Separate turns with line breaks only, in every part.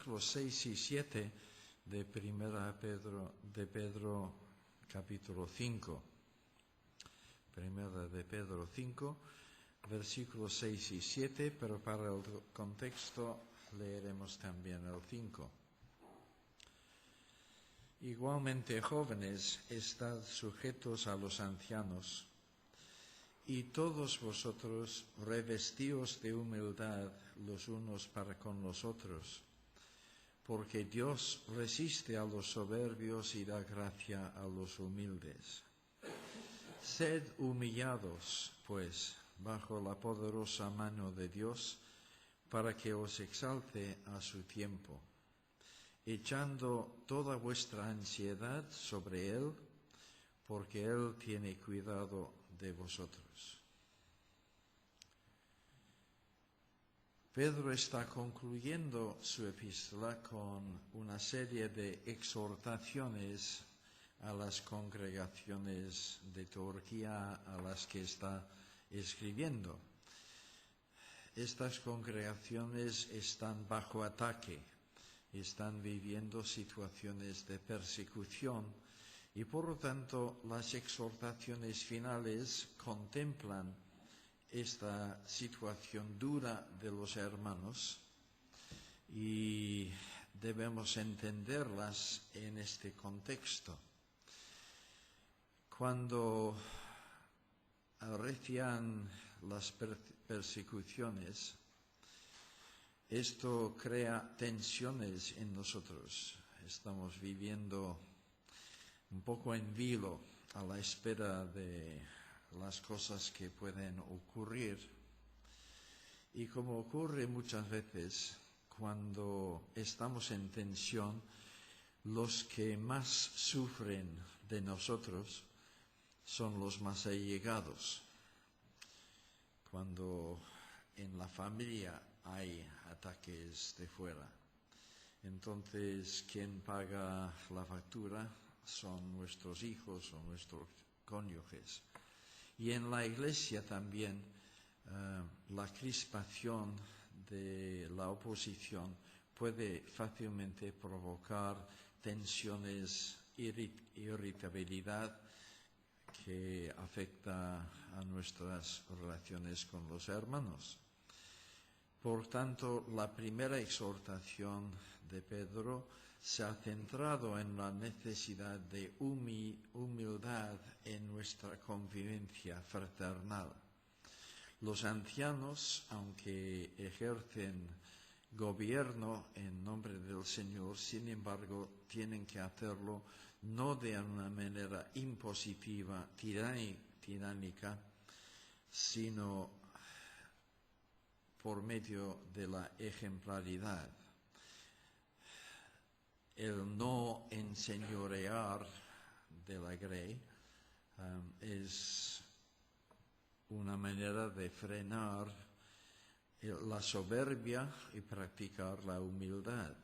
versículos 6 y 7 de Pedro capítulo 5. Primera de Pedro 5, versículos 6 y 7, pero para el contexto leeremos también el 5. Igualmente, jóvenes, estad sujetos a los ancianos, y todos vosotros revestíos de humildad los unos para con los otros, porque Dios resiste a los soberbios y da gracia a los humildes. Sed humillados, pues, bajo la poderosa mano de Dios, para que os exalte a su tiempo, echando toda vuestra ansiedad sobre Él, porque Él tiene cuidado de vosotros. Pedro está concluyendo su epístola con una serie de exhortaciones a las congregaciones de Turquía a las que está escribiendo. Estas congregaciones están bajo ataque, están viviendo situaciones de persecución y por lo tanto las exhortaciones finales contemplan esta situación dura de los hermanos y debemos entenderlas en este contexto. Cuando arrecian las persecuciones, esto crea tensiones en nosotros. Estamos viviendo un poco en vilo a la espera de las cosas que pueden ocurrir. Y como ocurre muchas veces, cuando estamos en tensión, los que más sufren de nosotros son los más allegados. Cuando en la familia hay ataques de fuera, entonces quien paga la factura son nuestros hijos o nuestros cónyuges. Y en la iglesia también la crispación de la oposición puede fácilmente provocar tensiones, irritabilidad que afecta a nuestras relaciones con los hermanos. Por tanto, la primera exhortación de Pedro se ha centrado en la necesidad de humildad en nuestra convivencia fraternal. Los ancianos, aunque ejercen gobierno en nombre del Señor, sin embargo, tienen que hacerlo no de una manera impositiva, tiránica, sino por medio de la ejemplaridad. El no enseñorear de la grey es una manera de frenar la soberbia y practicar la humildad.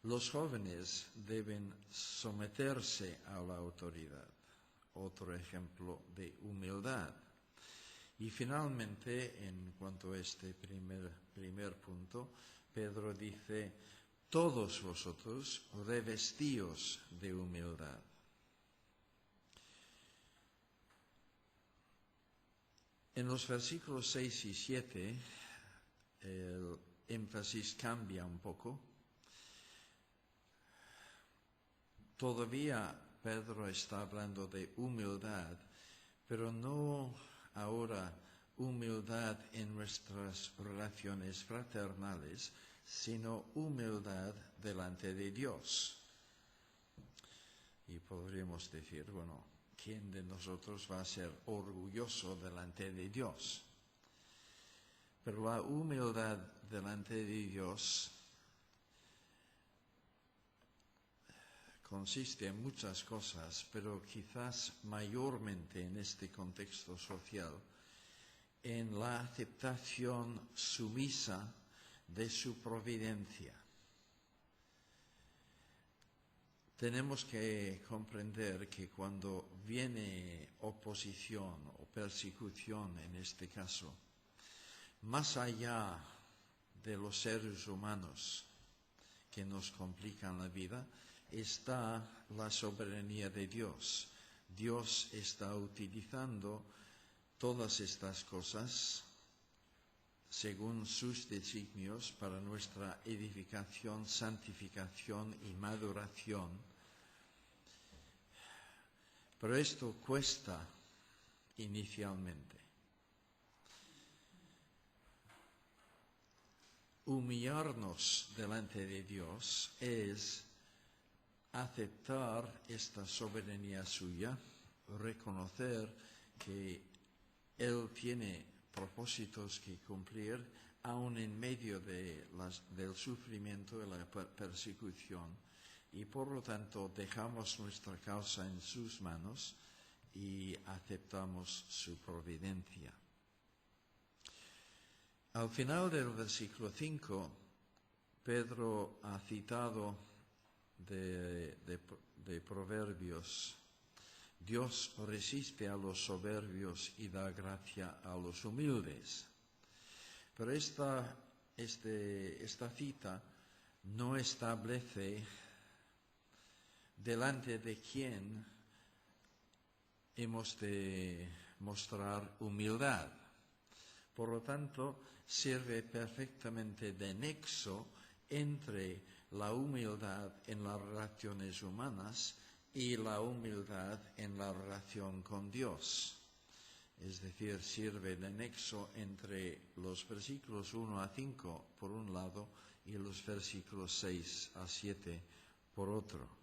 Los jóvenes deben someterse a la autoridad, otro ejemplo de humildad. Y finalmente, en cuanto a este primer punto, Pedro dice: todos vosotros revestíos de humildad. En los versículos 6 y 7, el énfasis cambia un poco. Todavía Pedro está hablando de humildad, pero no ahora humildad en nuestras relaciones fraternales, sino humildad delante de Dios. Y podríamos decir, bueno, ¿quién de nosotros va a ser orgulloso delante de Dios? Pero la humildad delante de Dios consiste en muchas cosas, pero quizás mayormente en este contexto social, en la aceptación sumisa de su providencia. Tenemos que comprender que cuando viene oposición o persecución, en este caso, más allá de los seres humanos que nos complican la vida, está la soberanía de Dios. Dios está utilizando todas estas cosas según sus designios para nuestra edificación, santificación y maduración. Pero esto cuesta inicialmente. Humillarnos delante de Dios es aceptar esta soberanía suya, reconocer que Él tiene propósitos que cumplir, aun en medio del sufrimiento y la persecución, y por lo tanto dejamos nuestra causa en sus manos y aceptamos su providencia. Al final del versículo 5, Pedro ha citado de Proverbios: Dios resiste a los soberbios y da gracia a los humildes. Pero esta cita no establece delante de quién hemos de mostrar humildad. Por lo tanto, sirve perfectamente de nexo entre la humildad en las relaciones humanas y la humildad en la relación con Dios. Es decir, sirve de nexo entre los versículos 1 a 5 por un lado y los versículos 6 a 7 por otro.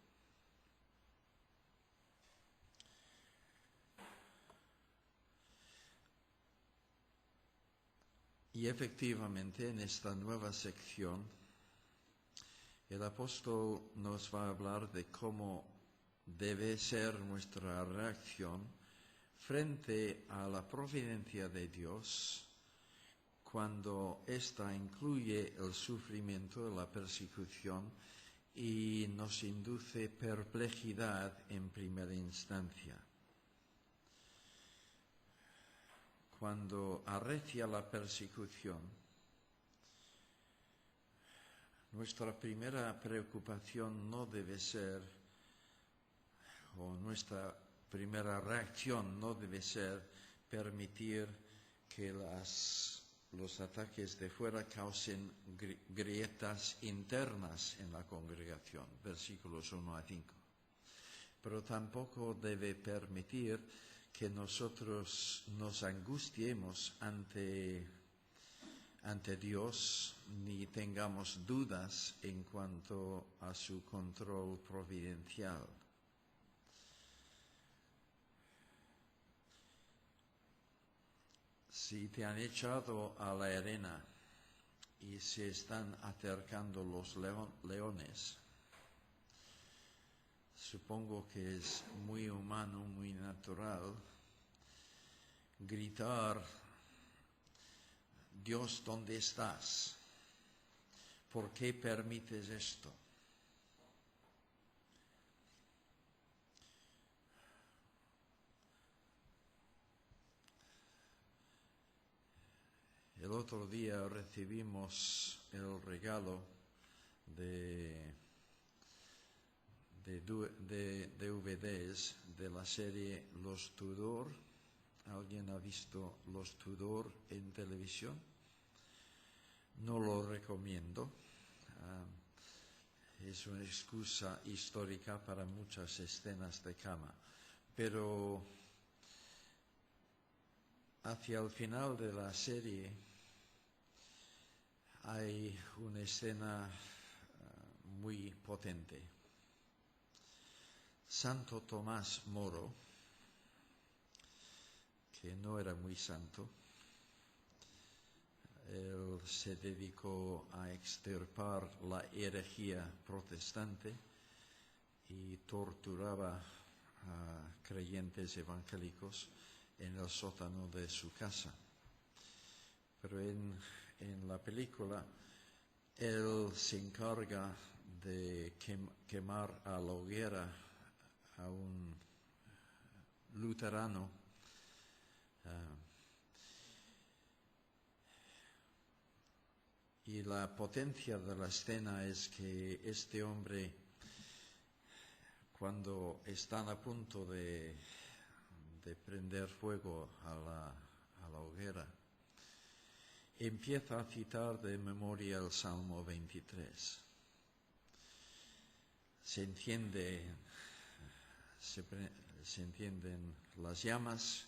Y efectivamente, en esta nueva sección, el apóstol nos va a hablar de cómo debe ser nuestra reacción frente a la providencia de Dios cuando ésta incluye el sufrimiento, la persecución y nos induce perplejidad en primera instancia. Cuando arrecia la persecución, nuestra primera preocupación no debe ser, o nuestra primera reacción no debe ser permitir que los ataques de fuera causen grietas internas en la congregación, versículos 1 a 5. Pero tampoco debe permitir que nosotros nos angustiemos ante Dios ni tengamos dudas en cuanto a su control providencial. Si te han echado a la arena y se están acercando los leones, supongo que es muy humano, muy natural gritar: Dios, ¿dónde estás? ¿Por qué permites esto? El otro día recibimos el regalo de DVDs de la serie Los Tudor. ¿Alguien ha visto Los Tudor en televisión? No lo recomiendo. Es una excusa histórica para muchas escenas de cama. Pero hacia el final de la serie hay una escena muy potente. Santo Tomás Moro, que no era muy santo, él se dedicó a extirpar la herejía protestante y torturaba a creyentes evangélicos en el sótano de su casa. Pero en la película él se encarga de quemar a la hoguera a un luterano Y la potencia de la escena es que este hombre, cuando están a punto de prender fuego a la hoguera, empieza a citar de memoria el Salmo 23. Se encienden las llamas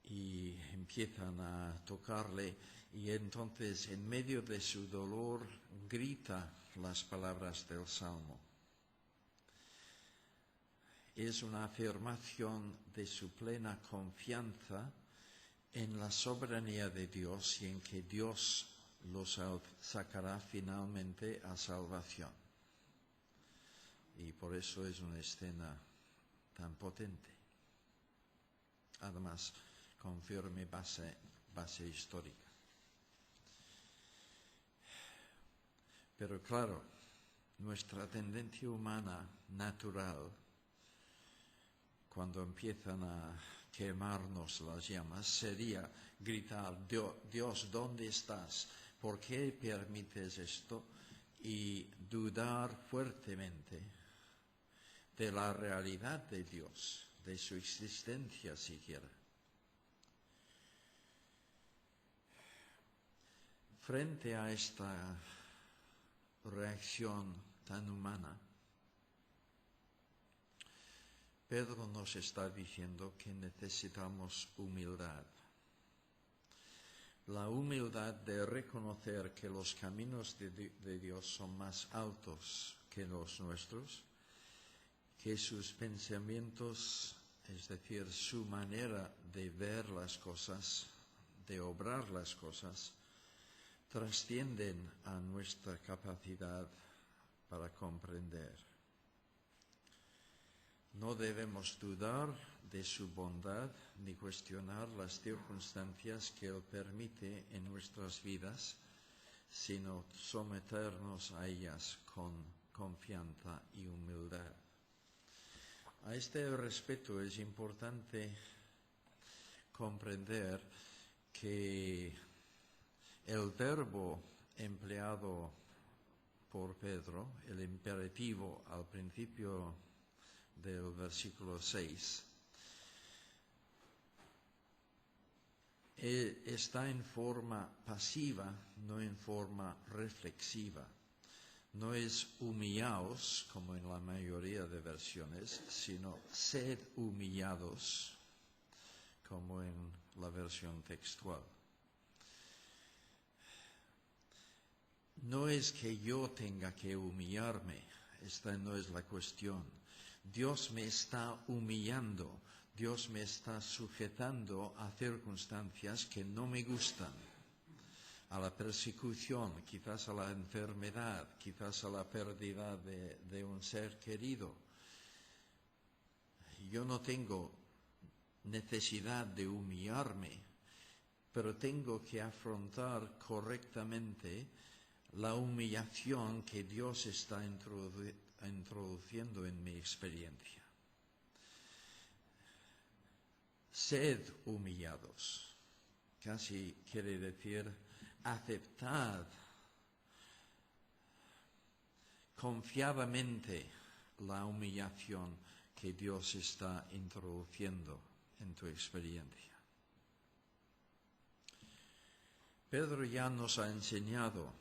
y empiezan a tocarle, y entonces en medio de su dolor grita las palabras del Salmo. Es una afirmación de su plena confianza en la soberanía de Dios y en que Dios los sacará finalmente a salvación. Y por eso es una escena tan potente. Además, con firme base histórica. Pero claro, nuestra tendencia humana natural, cuando empiezan a quemarnos las llamas, sería gritar: Dios, ¿dónde estás? ¿Por qué permites esto? Y dudar fuertemente de la realidad de Dios, de su existencia siquiera. Frente a esta reacción tan humana, Pedro nos está diciendo que necesitamos humildad. La humildad de reconocer que los caminos de Dios son más altos que los nuestros, que sus pensamientos, es decir, su manera de ver las cosas, de obrar las cosas, trascienden a nuestra capacidad para comprender. No debemos dudar de su bondad ni cuestionar las circunstancias que Él permite en nuestras vidas, sino someternos a ellas con confianza y humildad. A este respecto es importante comprender que el verbo empleado por Pedro, el imperativo al principio del versículo 6, está en forma pasiva, no en forma reflexiva. No es humillaos, como en la mayoría de versiones, sino sed humillados, como en la versión textual. No es que yo tenga que humillarme, esta no es la cuestión. Dios me está humillando, Dios me está sujetando a circunstancias que no me gustan, a la persecución, quizás a la enfermedad, quizás a la pérdida de un ser querido. Yo no tengo necesidad de humillarme, pero tengo que afrontar correctamente la humillación que Dios está introduciendo en mi experiencia. Sed humillados, casi quiere decir aceptad confiadamente la humillación que Dios está introduciendo en tu experiencia. Pedro ya nos ha enseñado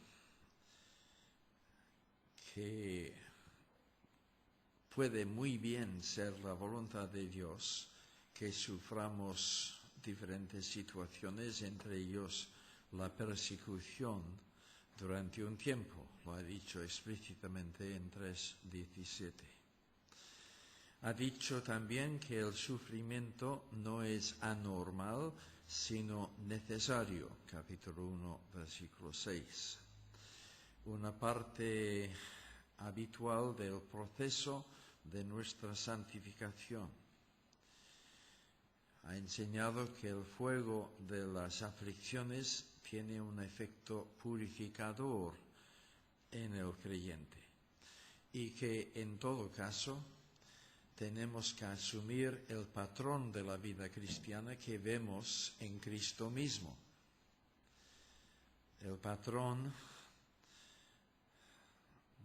que puede muy bien ser la voluntad de Dios que suframos diferentes situaciones, entre ellos la persecución durante un tiempo. Lo ha dicho explícitamente en 3:17. Ha dicho también que el sufrimiento no es anormal, sino necesario, capítulo 1, versículo 6. Una parte habitual del proceso de nuestra santificación. Ha enseñado que el fuego de las aflicciones tiene un efecto purificador en el creyente y que en todo caso tenemos que asumir el patrón de la vida cristiana que vemos en Cristo mismo. el patrón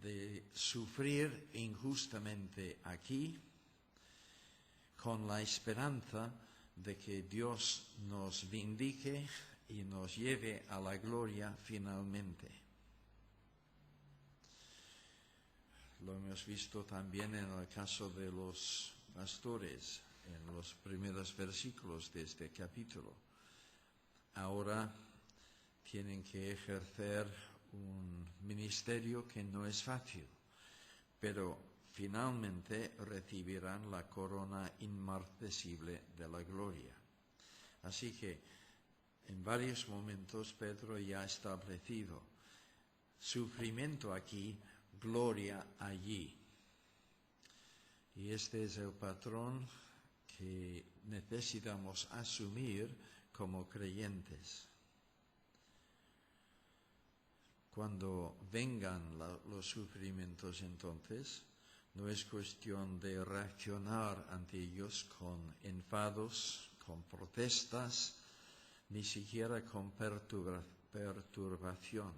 de sufrir injustamente aquí con la esperanza de que Dios nos vindique y nos lleve a la gloria finalmente. Lo hemos visto también en el caso de los pastores, en los primeros versículos de este capítulo. Ahora tienen que ejercer un ministerio que no es fácil, pero finalmente recibirán la corona inmarcesible de la gloria. Así que en varios momentos Pedro ya ha establecido sufrimiento aquí, gloria allí. Y este es el patrón que necesitamos asumir como creyentes. Cuando vengan los sufrimientos, entonces, no es cuestión de reaccionar ante ellos con enfados, con protestas, ni siquiera con perturbación,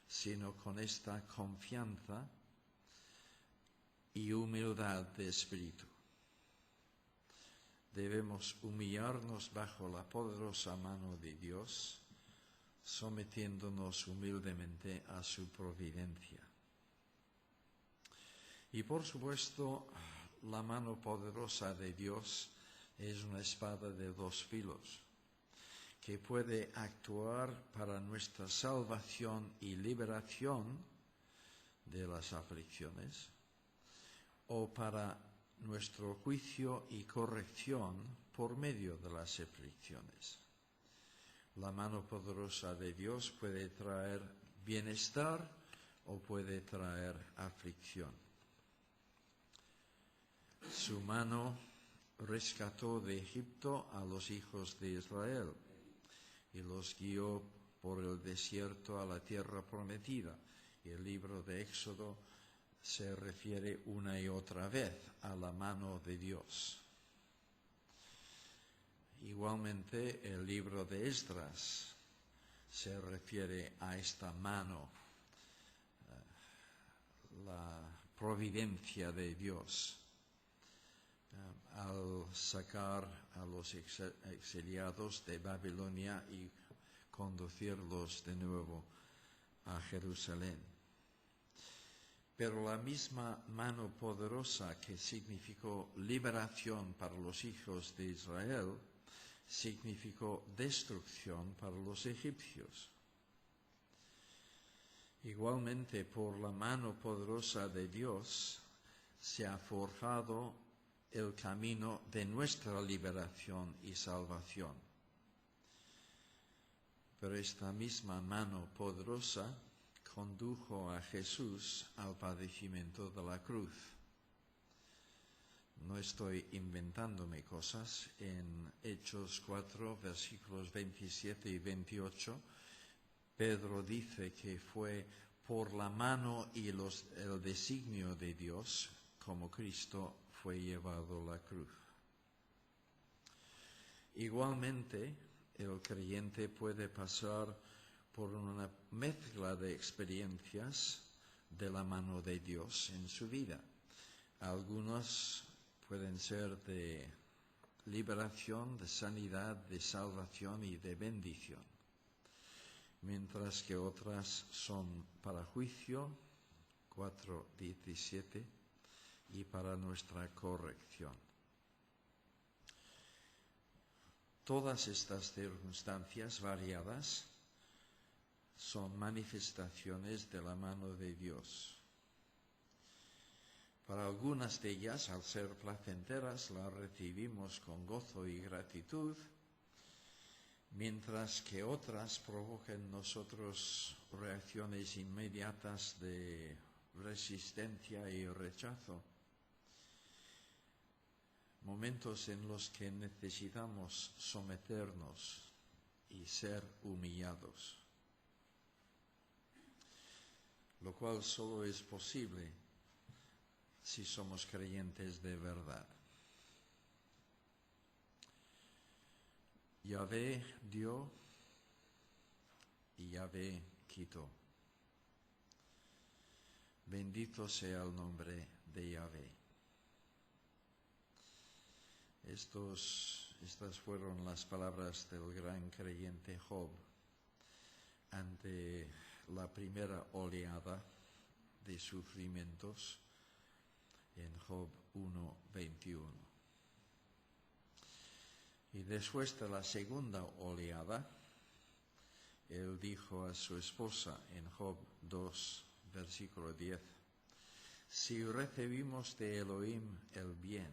sino con esta confianza y humildad de espíritu. Debemos humillarnos bajo la poderosa mano de Dios, sometiéndonos humildemente a su providencia. Y por supuesto, la mano poderosa de Dios es una espada de dos filos, que puede actuar para nuestra salvación y liberación de las aflicciones, o para nuestro juicio y corrección por medio de las aflicciones. La mano poderosa de Dios puede traer bienestar o puede traer aflicción. Su mano rescató de Egipto a los hijos de Israel y los guió por el desierto a la tierra prometida. Y el libro de Éxodo se refiere una y otra vez a la mano de Dios. Igualmente, el libro de Esdras se refiere a esta mano, la providencia de Dios, al sacar a los exiliados de Babilonia y conducirlos de nuevo a Jerusalén. Pero la misma mano poderosa que significó liberación para los hijos de Israel, significó destrucción para los egipcios. Igualmente, por la mano poderosa de Dios se ha forjado el camino de nuestra liberación y salvación. Pero esta misma mano poderosa condujo a Jesús al padecimiento de la cruz. No estoy inventándome cosas. En Hechos 4, versículos 27 y 28, Pedro dice que fue por la mano y el designio de Dios como Cristo fue llevado a la cruz. Igualmente, el creyente puede pasar por una mezcla de experiencias de la mano de Dios en su vida. Algunos pueden ser de liberación, de sanidad, de salvación y de bendición, mientras que otras son para juicio, 4:17, y para nuestra corrección. Todas estas circunstancias variadas son manifestaciones de la mano de Dios. Para algunas de ellas, al ser placenteras, las recibimos con gozo y gratitud, mientras que otras provocan en nosotros reacciones inmediatas de resistencia y rechazo. Momentos en los que necesitamos someternos y ser humillados, lo cual solo es posible si somos creyentes de verdad. Yahvé dio y Yahvé quitó. Bendito sea el nombre de Yahvé. Estas fueron las palabras del gran creyente Job ante la primera oleada de sufrimientos en Job 1:21. Y después de la segunda oleada, él dijo a su esposa en Job 2, versículo 10, si recibimos de Elohim el bien,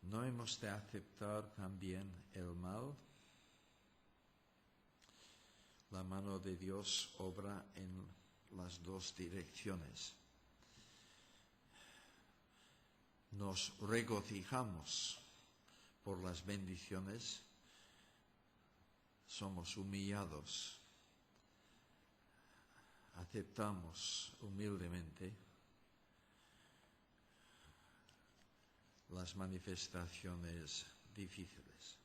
¿no hemos de aceptar también el mal? La mano de Dios obra en las dos direcciones. Nos regocijamos por las bendiciones, somos humillados, aceptamos humildemente las manifestaciones difíciles.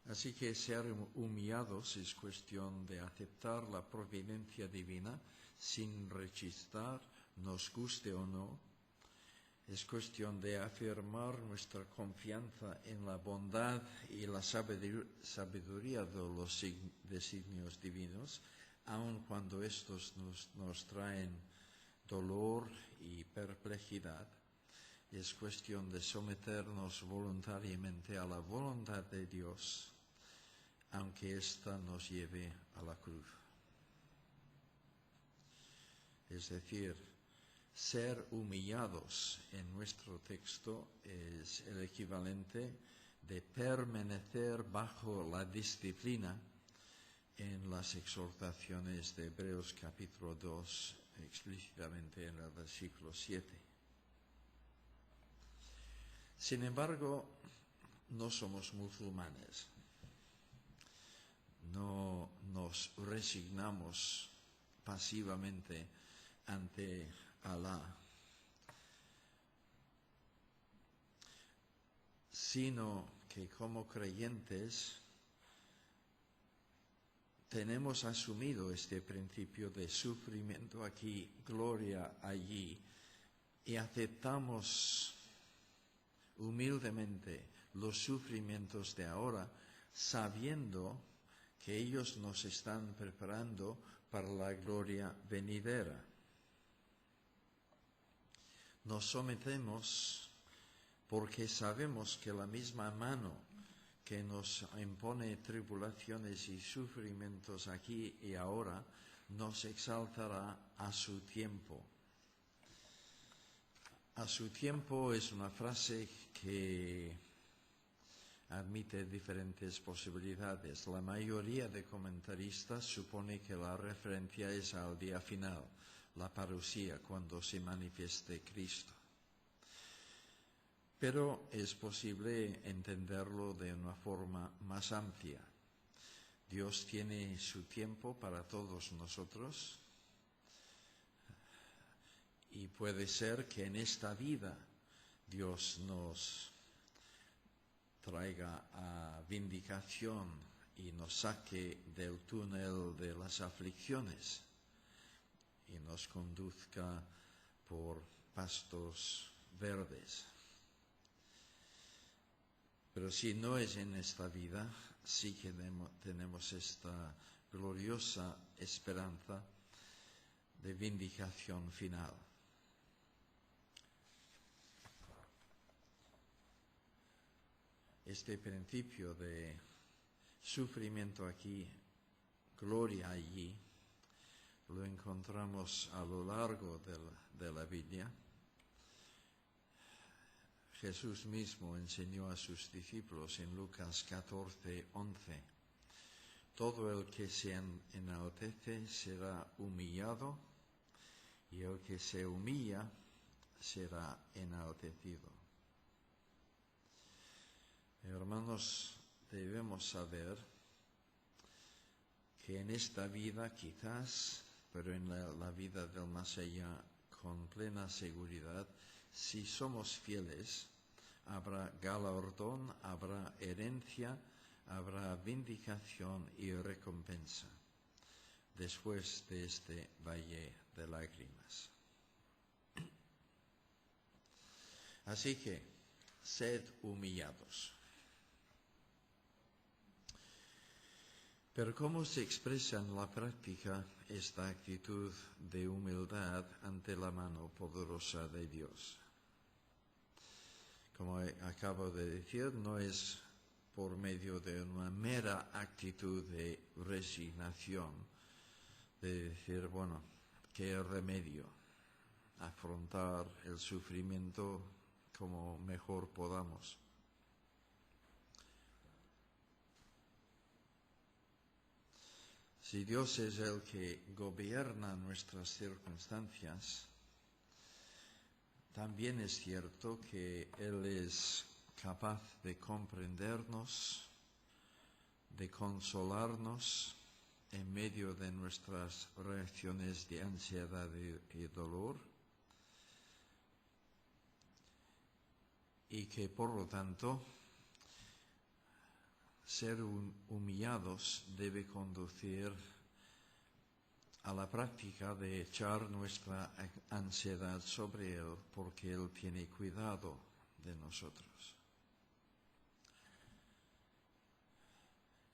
Así que ser humillados es cuestión de aceptar la providencia divina sin rechistar, nos guste o no. Es cuestión de afirmar nuestra confianza en la bondad y la sabiduría de los designios divinos, aun cuando estos nos traen dolor y perplejidad. Es cuestión de someternos voluntariamente a la voluntad de Dios, aunque ésta nos lleve a la cruz. Es decir, ser humillados en nuestro texto es el equivalente de permanecer bajo la disciplina en las exhortaciones de Hebreos capítulo 2, explícitamente en el versículo 7. Sin embargo, no somos musulmanes. No nos resignamos pasivamente ante Alá, sino que como creyentes tenemos asumido este principio de sufrimiento aquí, gloria allí, y aceptamos humildemente los sufrimientos de ahora, sabiendo que ellos nos están preparando para la gloria venidera. Nos sometemos porque sabemos que la misma mano que nos impone tribulaciones y sufrimientos aquí y ahora nos exaltará a su tiempo. A su tiempo es una frase que admite diferentes posibilidades. La mayoría de comentaristas supone que la referencia es al día final, la parusía, cuando se manifieste Cristo. Pero es posible entenderlo de una forma más amplia. Dios tiene su tiempo para todos nosotros y puede ser que en esta vida Dios nos traiga a vindicación y nos saque del túnel de las aflicciones y nos conduzca por pastos verdes. Pero si no es en esta vida, sí que tenemos esta gloriosa esperanza de vindicación final. Este principio de sufrimiento aquí, gloria allí, lo encontramos a lo largo de la Biblia. Jesús mismo enseñó a sus discípulos en Lucas 14:11. Todo el que se enaltece será humillado, y el que se humilla será enaltecido. Hermanos, debemos saber que en esta vida quizás, pero en la vida del más allá con plena seguridad, si somos fieles, habrá galardón, habrá herencia, habrá vindicación y recompensa después de este valle de lágrimas. Así que, sed humillados. Pero ¿cómo se expresa en la práctica esta actitud de humildad ante la mano poderosa de Dios? Como acabo de decir, no es por medio de una mera actitud de resignación, de decir, bueno, ¿qué remedio? Afrontar el sufrimiento como mejor podamos. Si Dios es el que gobierna nuestras circunstancias, también es cierto que Él es capaz de comprendernos, de consolarnos en medio de nuestras reacciones de ansiedad y dolor, y que por lo tanto ser humillados debe conducir a la práctica de echar nuestra ansiedad sobre Él, porque Él tiene cuidado de nosotros.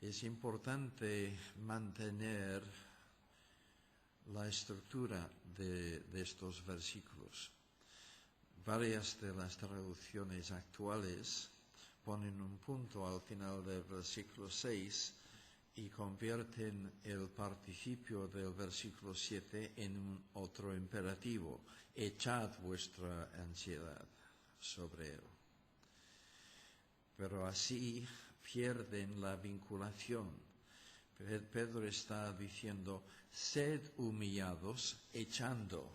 Es importante mantener la estructura de estos versículos. Varias de las traducciones actuales ponen un punto al final del versículo 6 y convierten el participio del versículo 7 en un otro imperativo: echad vuestra ansiedad sobre Él. Pero así pierden la vinculación. Pedro está diciendo, sed humillados echando.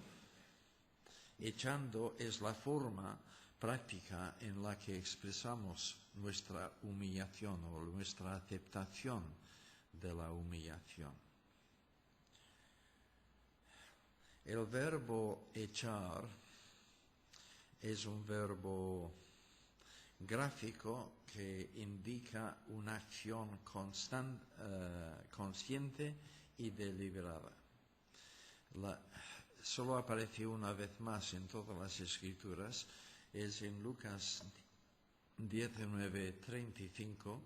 Echando es la forma práctica en la que expresamos nuestra humillación o nuestra aceptación de la humillación. El verbo echar es un verbo gráfico que indica una acción consciente y deliberada. Solo aparece una vez más en todas las Escrituras, es en Lucas 19:35,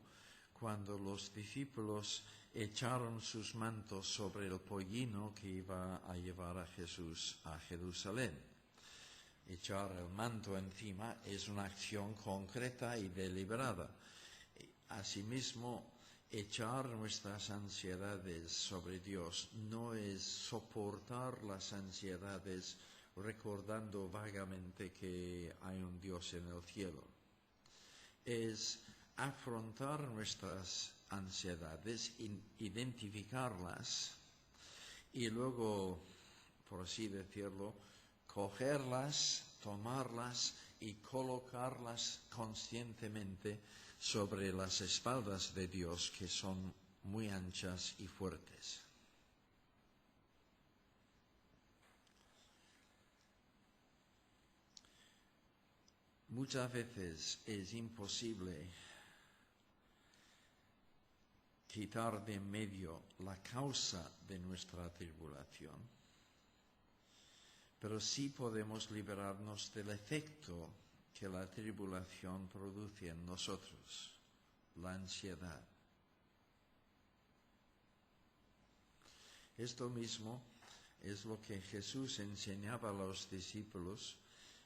cuando los discípulos echaron sus mantos sobre el pollino que iba a llevar a Jesús a Jerusalén. Echar el manto encima es una acción concreta y deliberada. Asimismo, echar nuestras ansiedades sobre Dios no es soportar las ansiedades recordando vagamente que hay un Dios en el cielo. Es afrontar nuestras ansiedades, identificarlas y luego, por así decirlo, cogerlas, tomarlas y colocarlas conscientemente sobre las espaldas de Dios, que son muy anchas y fuertes. Muchas veces es imposible quitar de en medio la causa de nuestra tribulación, pero sí podemos liberarnos del efecto que la tribulación produce en nosotros, la ansiedad. Esto mismo es lo que Jesús enseñaba a los discípulos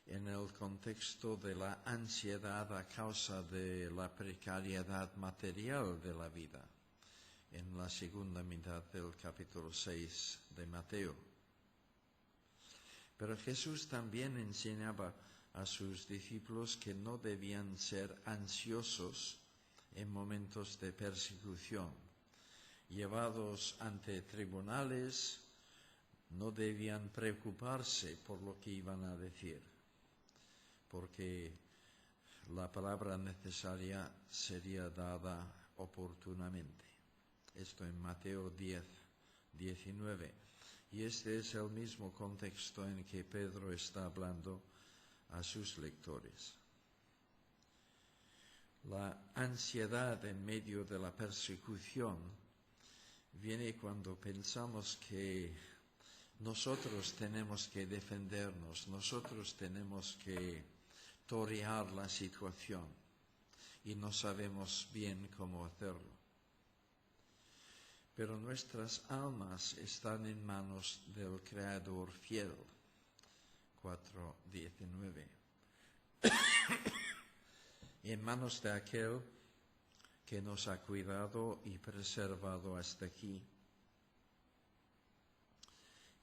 en el contexto de la ansiedad a causa de la precariedad material de la vida, en la segunda mitad del capítulo 6 de Mateo. Pero Jesús también enseñaba a sus discípulos que no debían ser ansiosos en momentos de persecución. Llevados ante tribunales, no debían preocuparse por lo que iban a decir, porque la palabra necesaria sería dada oportunamente. Esto en Mateo 10:19. Y este es el mismo contexto en que Pedro está hablando a sus lectores. La ansiedad en medio de la persecución viene cuando pensamos que nosotros tenemos que defendernos, nosotros tenemos que torear la situación y no sabemos bien cómo hacerlo. Pero nuestras almas están en manos del Creador fiel. 4:19. En manos de aquel que nos ha cuidado y preservado hasta aquí.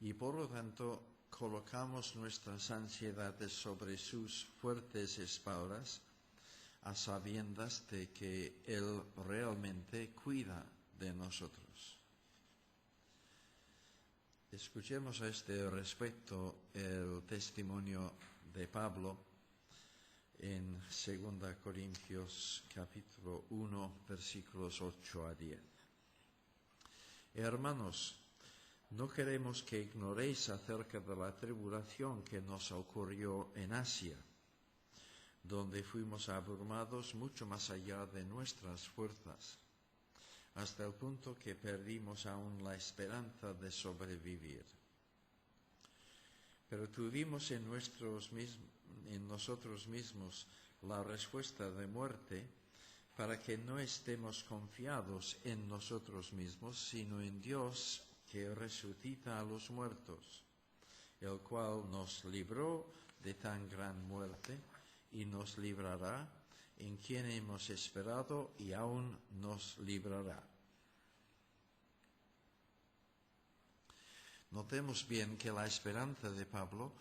Y por lo tanto colocamos nuestras ansiedades sobre sus fuertes espaldas, a sabiendas de que Él realmente cuida de nosotros. Escuchemos a este respecto el testimonio de Pablo en 2 Corintios capítulo 1, versículos 8 a 10. Hermanos, no queremos que ignoréis acerca de la tribulación que nos ocurrió en Asia, donde fuimos abrumados mucho más allá de nuestras fuerzas, hasta el punto que perdimos aún la esperanza de sobrevivir. Pero tuvimos en nosotros mismos la respuesta de muerte, para que no estemos confiados en nosotros mismos, sino en Dios que resucita a los muertos, el cual nos libró de tan gran muerte y nos librará, en quien hemos esperado y aún nos librará. Notemos bien que la esperanza de Pablo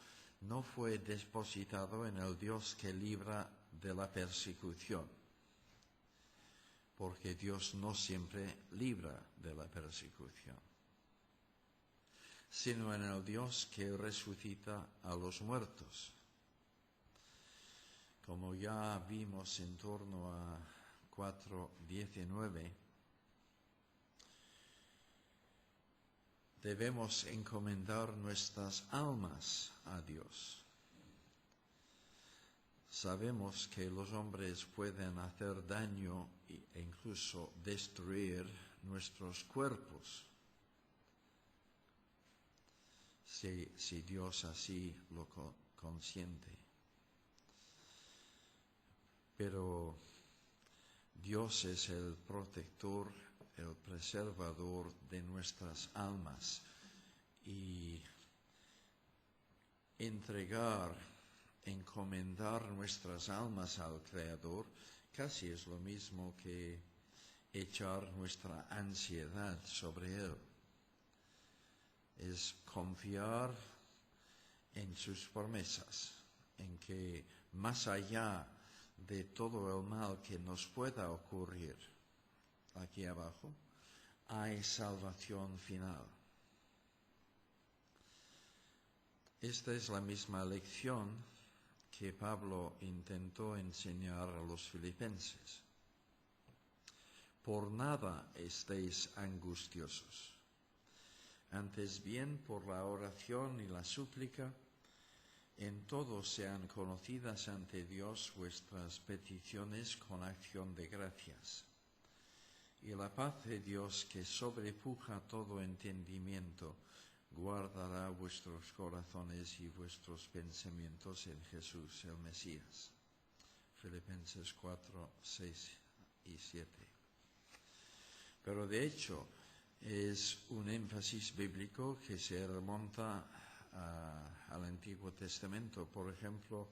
no fue depositado en el Dios que libra de la persecución, porque Dios no siempre libra de la persecución, sino en el Dios que resucita a los muertos. Como ya vimos en torno a 4:19, debemos encomendar nuestras almas a Dios. Sabemos que los hombres pueden hacer daño e incluso destruir nuestros cuerpos, si Dios así lo consiente. Pero Dios es el protector, el preservador de nuestras almas, y encomendar nuestras almas al Creador casi es lo mismo que echar nuestra ansiedad sobre Él. Es confiar en sus promesas, en que más allá de todo el mal que nos pueda ocurrir aquí abajo, hay salvación final. Esta es la misma lección que Pablo intentó enseñar a los filipenses. Por nada estéis angustiosos. Antes bien, por la oración y la súplica, en todo sean conocidas ante Dios vuestras peticiones con acción de gracias. Y la paz de Dios, que sobrepuja todo entendimiento, guardará vuestros corazones y vuestros pensamientos en Jesús el Mesías. Filipenses 4, 6 y 7. Pero de hecho es un énfasis bíblico que se remonta al Antiguo Testamento, por ejemplo,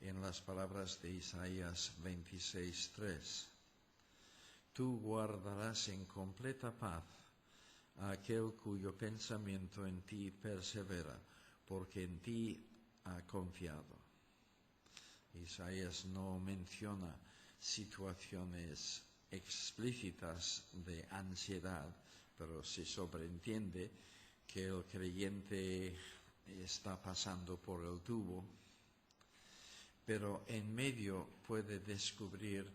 en las palabras de Isaías 26:3. Tú guardarás en completa paz a aquel cuyo pensamiento en ti persevera, porque en ti ha confiado. Isaías no menciona situaciones explícitas de ansiedad, pero se sobreentiende que el creyente está pasando por el tubo, pero en medio puede descubrir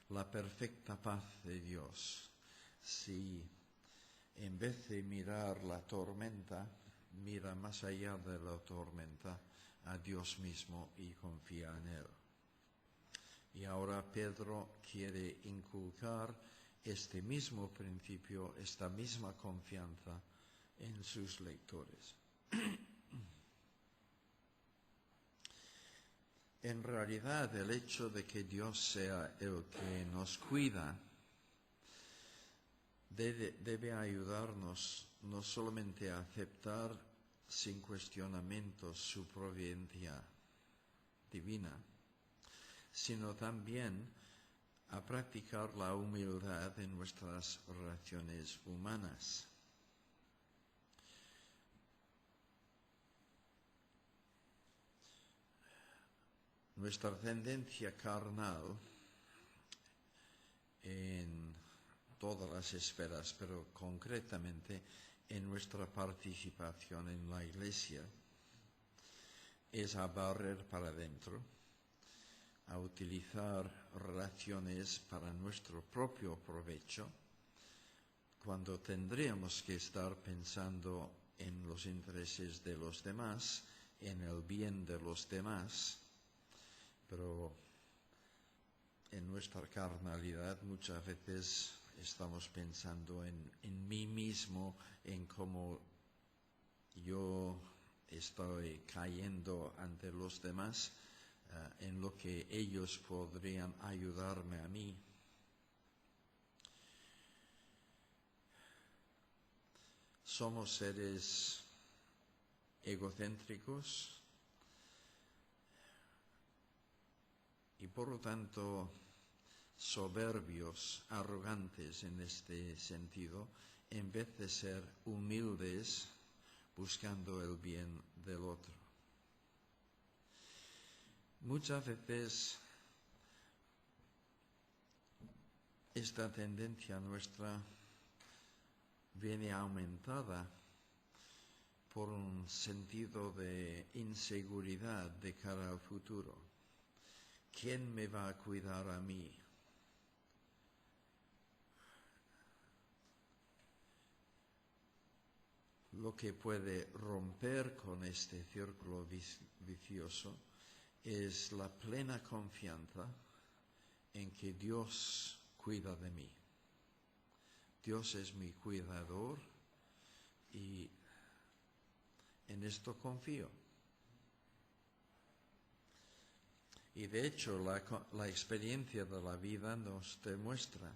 la perfecta paz de Dios si en vez de mirar la tormenta, mira más allá de la tormenta a Dios mismo y confía en Él. Y ahora Pedro quiere inculcar este mismo principio, esta misma confianza en sus lectores. En realidad, el hecho de que Dios sea el que nos cuida debe ayudarnos no solamente a aceptar sin cuestionamientos su providencia divina, sino también a practicar la humildad en nuestras relaciones humanas. Nuestra tendencia carnal en todas las esferas, pero concretamente en nuestra participación en la Iglesia, es a barrer para adentro, a utilizar relaciones para nuestro propio provecho, cuando tendríamos que estar pensando en los intereses de los demás, en el bien de los demás, pero en nuestra carnalidad muchas veces estamos pensando en mí mismo, en cómo yo estoy cayendo ante los demás, en lo que ellos podrían ayudarme a mí. Somos seres egocéntricos y por lo tanto soberbios, arrogantes en este sentido, en vez de ser humildes buscando el bien del otro. Muchas veces esta tendencia nuestra viene aumentada por un sentido de inseguridad de cara al futuro. ¿Quién me va a cuidar a mí? Lo que puede romper con este círculo vicioso es la plena confianza en que Dios cuida de mí. Dios es mi cuidador y en esto confío. Y de hecho la experiencia de la vida nos demuestra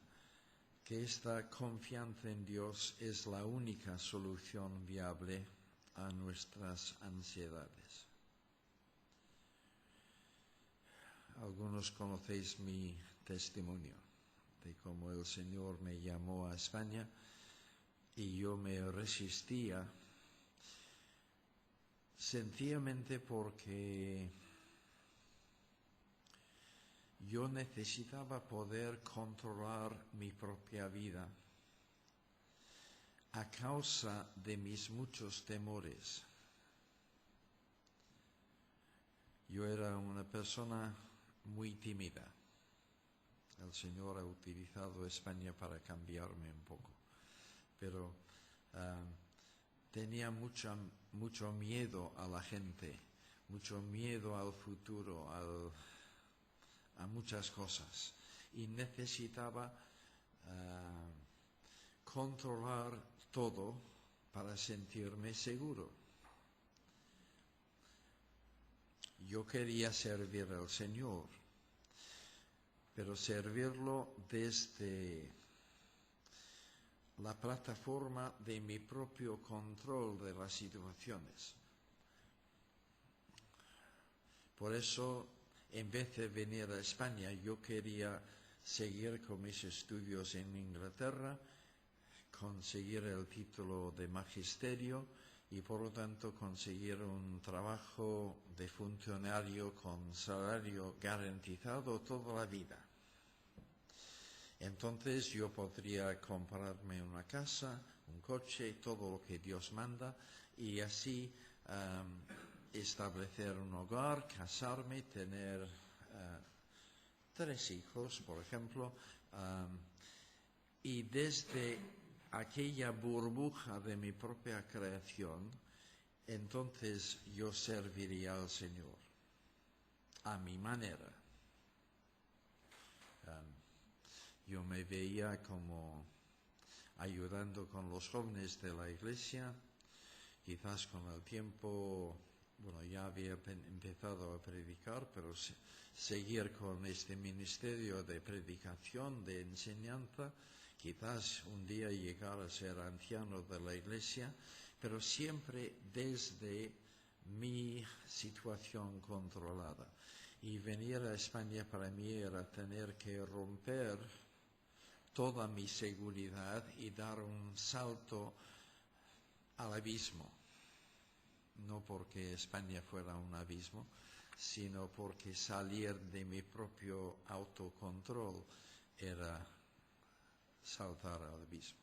que esta confianza en Dios es la única solución viable a nuestras ansiedades. Algunos conocéis mi testimonio de cómo el Señor me llamó a España y yo me resistía sencillamente porque yo necesitaba poder controlar mi propia vida a causa de mis muchos temores. Yo era una persona muy tímida. El Señor ha utilizado España para cambiarme un poco, pero tenía mucho miedo a la gente, mucho miedo al futuro, a muchas cosas, y necesitaba controlar todo para sentirme seguro. Yo quería servir al Señor, pero servirlo desde la plataforma de mi propio control de las situaciones. Por eso, en vez de venir a España, yo quería seguir con mis estudios en Inglaterra, conseguir el título de magisterio y por lo tanto conseguir un trabajo de funcionario con salario garantizado toda la vida. Entonces yo podría comprarme una casa, un coche, todo lo que Dios manda y así establecer un hogar, casarme, tener 3 hijos, por ejemplo, y desde aquella burbuja de mi propia creación, entonces yo serviría al Señor a mi manera. Yo me veía como ayudando con los jóvenes de la iglesia. Quizás con el tiempo, ya había empezado a predicar, pero seguir con este ministerio de predicación, de enseñanza, quizás un día llegar a ser anciano de la iglesia, pero siempre desde mi situación controlada. Y venir a España para mí era tener que romper toda mi seguridad y dar un salto al abismo. No porque España fuera un abismo, sino porque salir de mi propio autocontrol era saltar al abismo.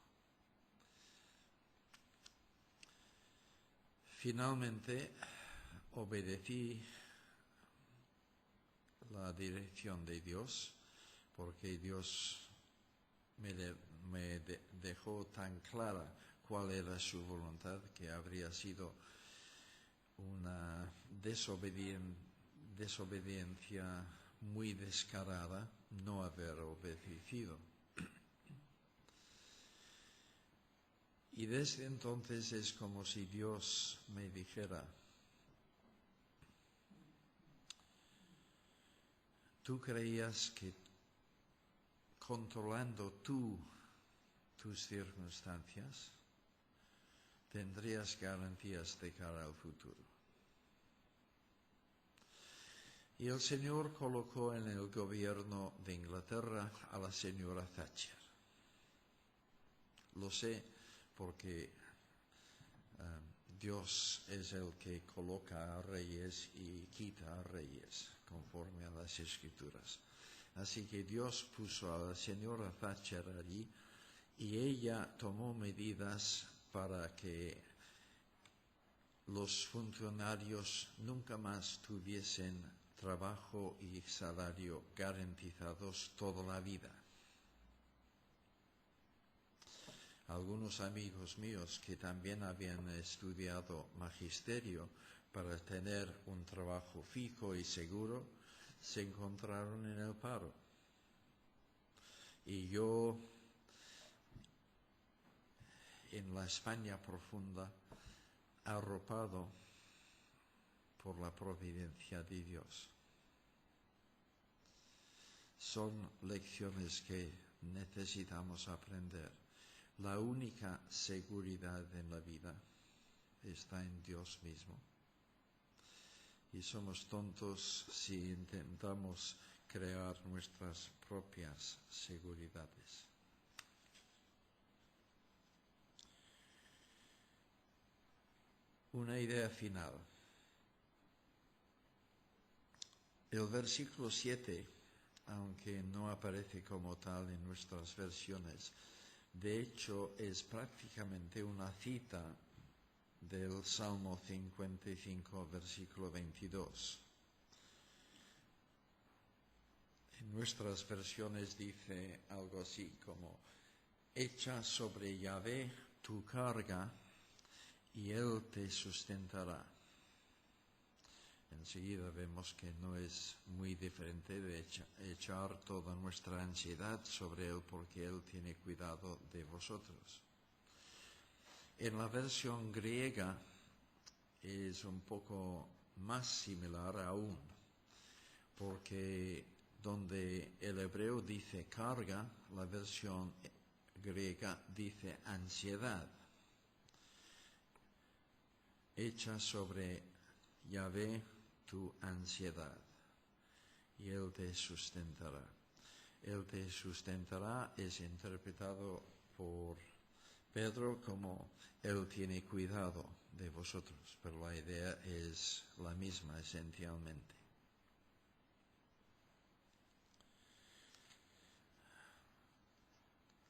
Finalmente obedecí la dirección de Dios, porque Dios me dejó tan clara cuál era su voluntad, que habría sido una desobediencia muy descarada no haber obedecido. Y desde entonces es como si Dios me dijera: tú creías que controlando tú tus circunstancias tendrías garantías de cara al futuro. Y el Señor colocó en el gobierno de Inglaterra a la señora Thatcher. Lo sé porque Dios es el que coloca a reyes y quita a reyes, conforme a las Escrituras. Así que Dios puso a la señora Thatcher allí y ella tomó medidas para que los funcionarios nunca más tuviesen trabajo y salario garantizados toda la vida. Algunos amigos míos que también habían estudiado magisterio para tener un trabajo fijo y seguro, se encontraron en el paro. Y yo, en la España profunda, arropado por la providencia de Dios. Son lecciones que necesitamos aprender. La única seguridad en la vida está en Dios mismo. Y somos tontos si intentamos crear nuestras propias seguridades. Una idea final. El versículo 7, aunque no aparece como tal en nuestras versiones, de hecho es prácticamente una cita del Salmo 55, versículo 22. En nuestras versiones dice algo así como: echa sobre Yahvé tu carga y Él te sustentará. Enseguida vemos que no es muy diferente de echar toda nuestra ansiedad sobre Él, porque Él tiene cuidado de vosotros. En la versión griega es un poco más similar aún, porque donde el hebreo dice carga, la versión griega dice ansiedad. Echa sobre Yahvé tu ansiedad y Él te sustentará. Él te sustentará es interpretado por Pedro como Él tiene cuidado de vosotros, pero la idea es la misma esencialmente.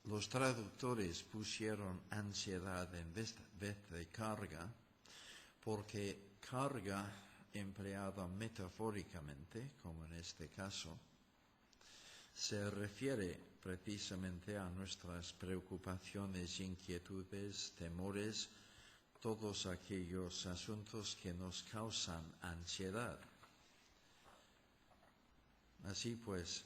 Los traductores pusieron ansiedad en vez de carga, porque carga, empleada metafóricamente, como en este caso, se refiere precisamente a nuestras preocupaciones, inquietudes, temores, todos aquellos asuntos que nos causan ansiedad. Así pues,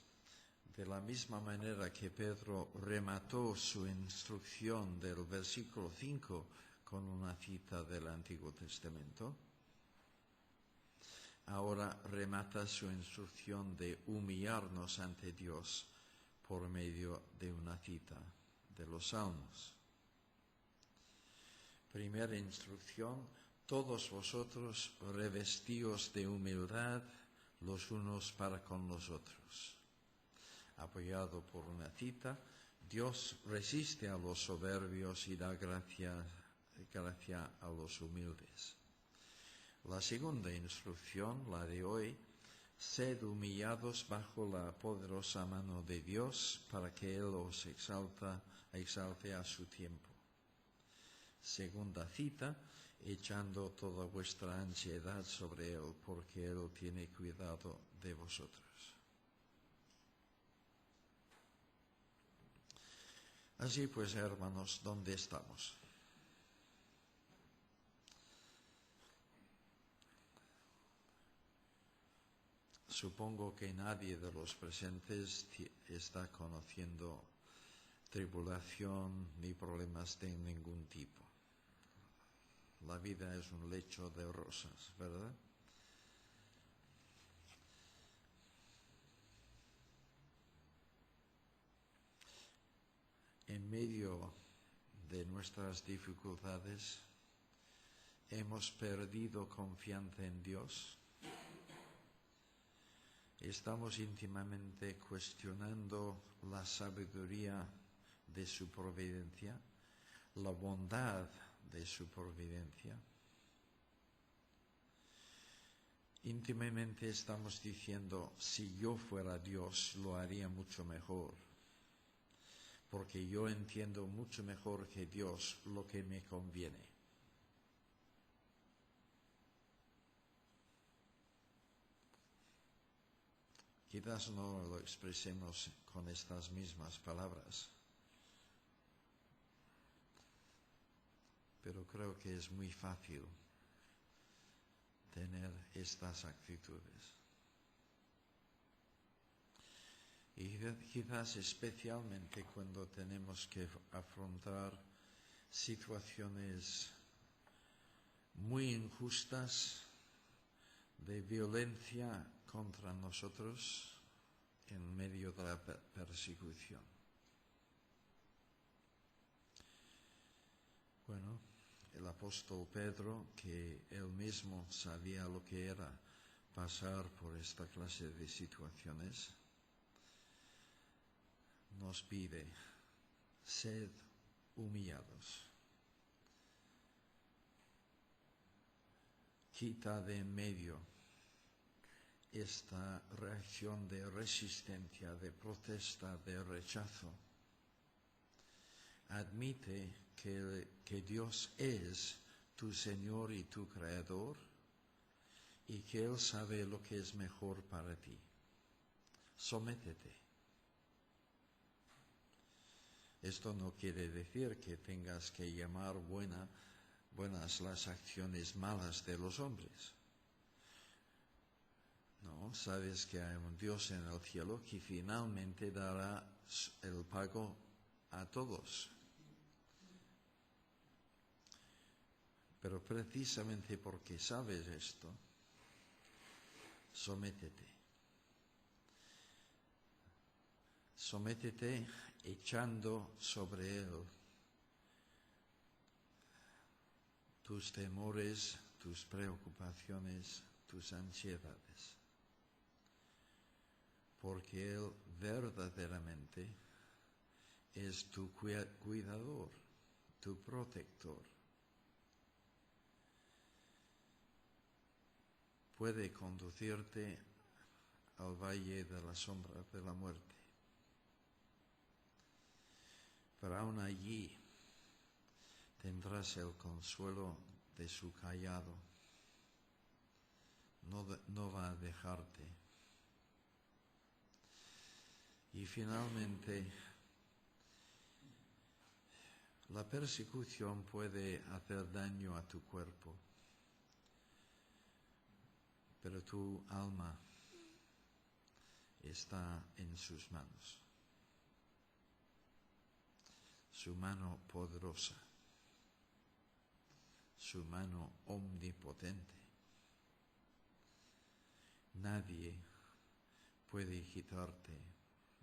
De la misma manera que Pedro remató su instrucción del versículo 5 con una cita del Antiguo Testamento, ahora remata su instrucción de humillarnos ante Dios por medio de una cita de los Salmos. Primera instrucción: todos vosotros revestíos de humildad los unos para con los otros. Apoyado por una cita, Dios resiste a los soberbios y da gracia a los humildes. La segunda instrucción, la de hoy: sed humillados bajo la poderosa mano de Dios para que Él os exalte a su tiempo. Segunda cita: echando toda vuestra ansiedad sobre Él, porque Él tiene cuidado de vosotros. Así pues, hermanos, ¿dónde estamos? Supongo que nadie de los presentes está conociendo tribulación ni problemas de ningún tipo. La vida es un lecho de rosas, ¿verdad? En medio de nuestras dificultades, ¿hemos perdido confianza en Dios? ¿Estamos íntimamente cuestionando la sabiduría de su providencia, la bondad de su providencia? Íntimamente estamos diciendo: si yo fuera Dios, lo haría mucho mejor, porque yo entiendo mucho mejor que Dios lo que me conviene. Quizás no lo expresemos con estas mismas palabras, pero creo que es muy fácil tener estas actitudes. Y quizás especialmente cuando tenemos que afrontar situaciones muy injustas de violencia contra nosotros en medio de la persecución. Bueno, el apóstol Pedro, que él mismo sabía lo que era pasar por esta clase de situaciones, nos pide: sed humillados. Quita de en medio esta reacción de resistencia, de protesta, de rechazo. Admite que Dios es tu Señor y tu Creador y que Él sabe lo que es mejor para ti. Sométete. Esto no quiere decir que tengas que llamar buenas las acciones malas de los hombres. No, sabes que hay un Dios en el cielo que finalmente dará el pago a todos. Pero precisamente porque sabes esto, sométete. Sométete echando sobre Él tus temores, tus preocupaciones, tus ansiedades. Porque Él verdaderamente es tu cuidador, tu protector. Puede conducirte al valle de la sombra de la muerte. Pero aún allí tendrás el consuelo de su cayado. No va a dejarte. Y finalmente, la persecución puede hacer daño a tu cuerpo, pero tu alma está en sus manos. Su mano poderosa, su mano omnipotente. Nadie puede quitarte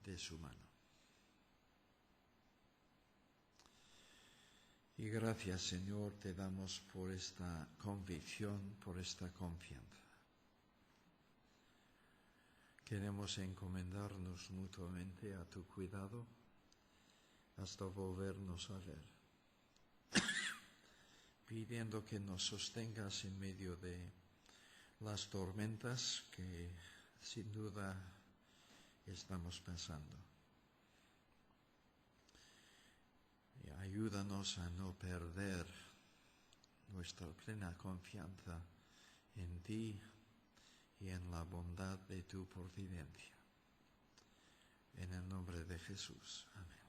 de su mano. Y gracias, Señor, te damos por esta convicción, por esta confianza. Queremos encomendarnos mutuamente a tu cuidado hasta volvernos a ver, pidiendo que nos sostengas en medio de las tormentas que sin duda estamos pasando. Y ayúdanos a no perder nuestra plena confianza en ti y en la bondad de tu providencia. En el nombre de Jesús. Amén.